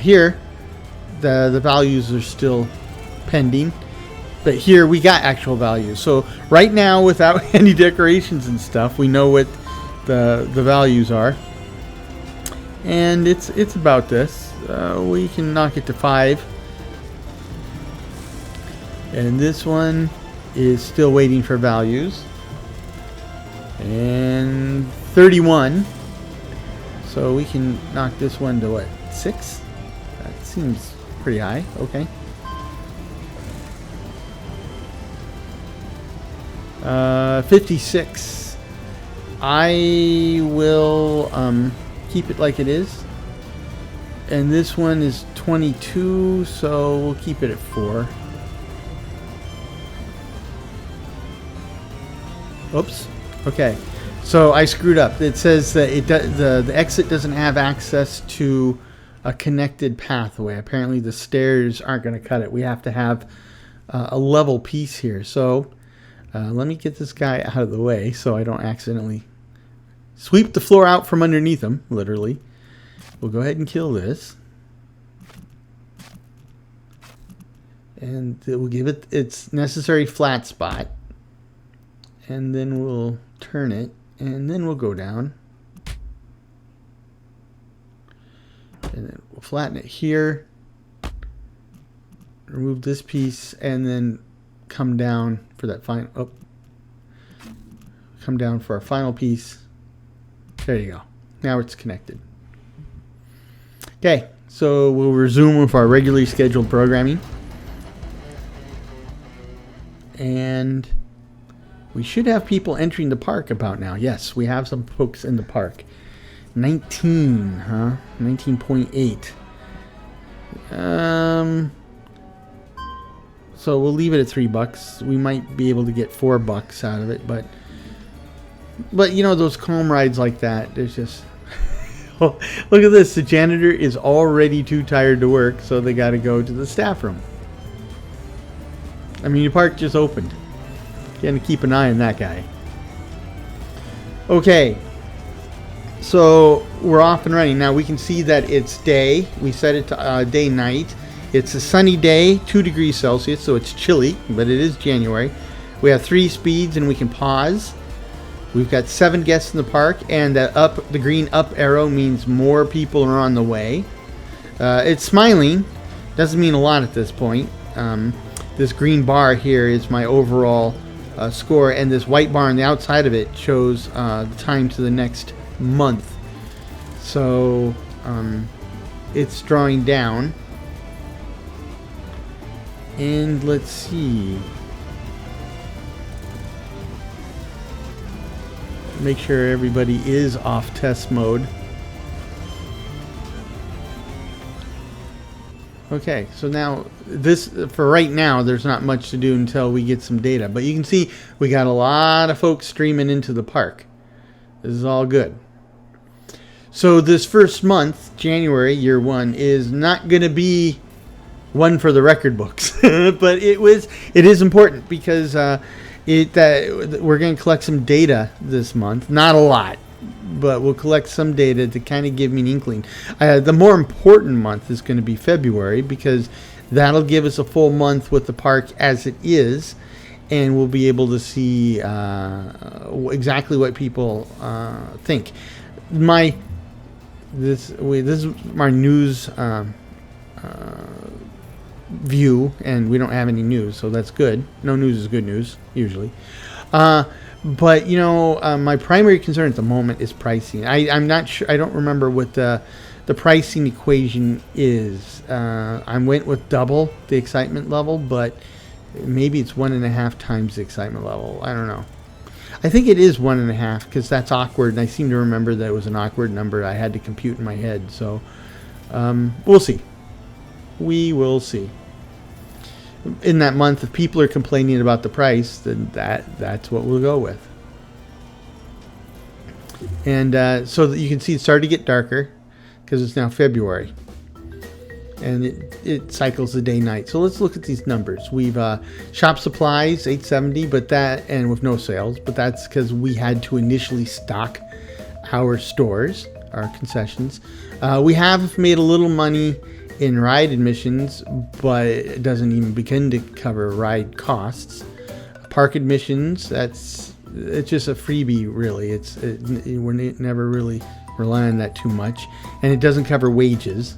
here, the values are still pending, but here we got actual values. So right now, without any decorations and stuff, we know what the values are, and it's about this. We can knock it to 5, and this one is still waiting for values, and 31. So we can knock this one to what, 6? That seems pretty high. Okay. 56. I will keep it like it is. And this one is 22, so we'll keep it at 4. Oops. Okay. So I screwed up. It says that the exit doesn't have access to a connected pathway. Apparently the stairs aren't going to cut it. We have to have a level piece here. So let me get this guy out of the way so I don't accidentally sweep the floor out from underneath him, literally. We'll go ahead and kill this. And it will give it its necessary flat spot. And then we'll turn it. And then we'll go down. And then we'll flatten it here. Remove this piece. And then come down for that final... Oh. Come down for our final piece. There you go. Now it's connected. Okay, so we'll resume with our regularly scheduled programming. And we should have people entering the park about now. Yes, we have some folks in the park. 19, huh? 19.8. So we'll leave it at $3. We might be able to get $4 out of it, but you know, those calm rides like that, there's just... Look at this. The janitor is already too tired to work, so they got to go to the staff room. I mean, the park just opened. You got to keep an eye on that guy. Okay. So we're off and running. Now we can see that it's day. We set it to day-night. It's a sunny day, 2 degrees Celsius, so it's chilly, but it is January. We have 3 speeds, and we can pause. We've got 7 guests in the park, and the green up arrow means more people are on the way. It's smiling. Doesn't mean a lot at this point. This green bar here is my overall score, and this white bar on the outside of it shows the time to the next month. So it's drawing down. And let's see. make sure everybody is off test mode. Okay, so now this, for right now, there's not much to do until we get some data. But you can see we got a lot of folks streaming into the park. This is all good. So this first month, January, year one, is not going to be one for the record books. But it is important because we're going to collect some data this month. Not a lot, but we'll collect some data to kind of give me an inkling. The more important month is going to be February, because that'll give us a full month with the park as it is, and we'll be able to see exactly what people think. This is my news view, and we don't have any news, so that's good. No news is good news usually. But my primary concern at the moment is pricing. I'm not sure. I don't remember what the pricing equation is. I went with double the excitement level, but maybe it's 1.5 times the excitement level. I don't know. I think it is 1.5 because that's awkward, and I seem to remember that it was an awkward number I had to compute in my head. So we'll see. We will see. In that month, if people are complaining about the price, then that's what we'll go with. And so that you can see it started to get darker because it's now February, and it cycles the day-night. So let's look at these numbers. We've shop supplies $870, but and with no sales, but that's because we had to initially stock our stores, our concessions. We have made a little money in ride admissions, but it doesn't even begin to cover ride costs. Park admissions, it's just a freebie, really. We're never really relying on that too much, and it doesn't cover wages,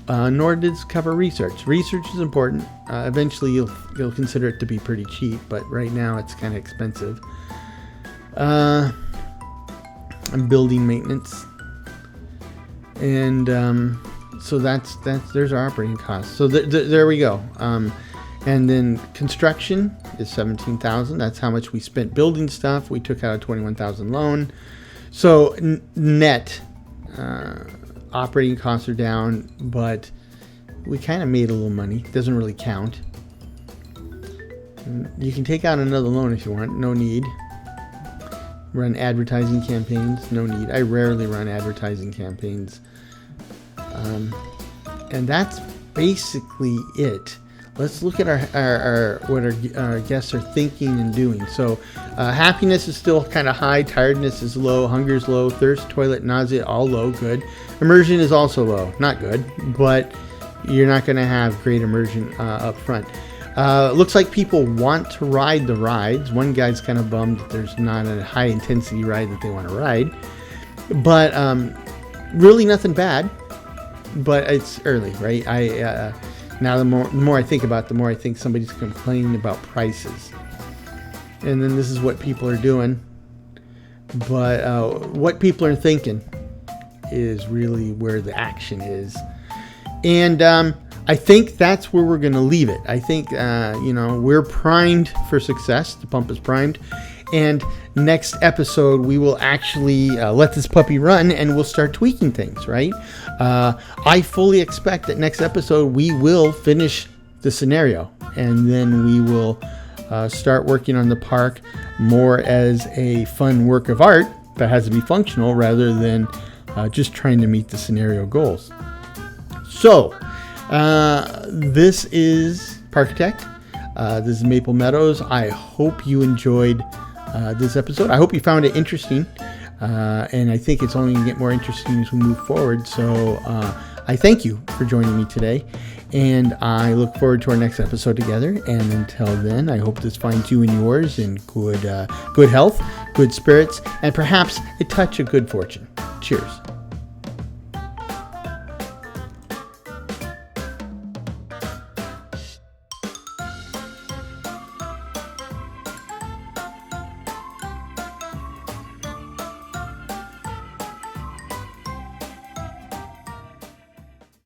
nor does it cover research. Research is important. Eventually you'll consider it to be pretty cheap, but right now it's kind of expensive. And building maintenance, and so there's our operating costs. So there we go. And then construction is $17,000. That's how much we spent building stuff. We took out a $21,000 loan. So net operating costs are down, but we kind of made a little money. Doesn't really count. You can take out another loan if you want. No need. Run advertising campaigns. No need. I rarely run advertising campaigns. And that's basically it. Let's look at what our guests are thinking and doing. So happiness is still kind of high, tiredness is low, hunger is low, thirst, toilet, nausea, all low, good. Immersion is also low, not good, but you're not going to have great immersion up front. Looks like people want to ride the rides. One guy's kind of bummed that there's not a high intensity ride that they want to ride, but really nothing bad. But it's early, right? Now the more I think about it, the more I think somebody's complaining about prices. And then this is what people are doing. But what people are thinking is really where the action is. And I think that's where we're going to leave it. I think, we're primed for success. The pump is primed. And next episode, we will actually let this puppy run, and we'll start tweaking things, right? I fully expect that next episode, we will finish the scenario, and then we will start working on the park more as a fun work of art that has to be functional rather than just trying to meet the scenario goals. So, this is Parkitect. This is Maple Meadows. I hope you enjoyed this episode. I hope you found it interesting, and I think it's only going to get more interesting as we move forward. So I thank you for joining me today, and I look forward to our next episode together. And until then, I hope this finds you and yours in good health, good spirits, and perhaps a touch of good fortune. Cheers.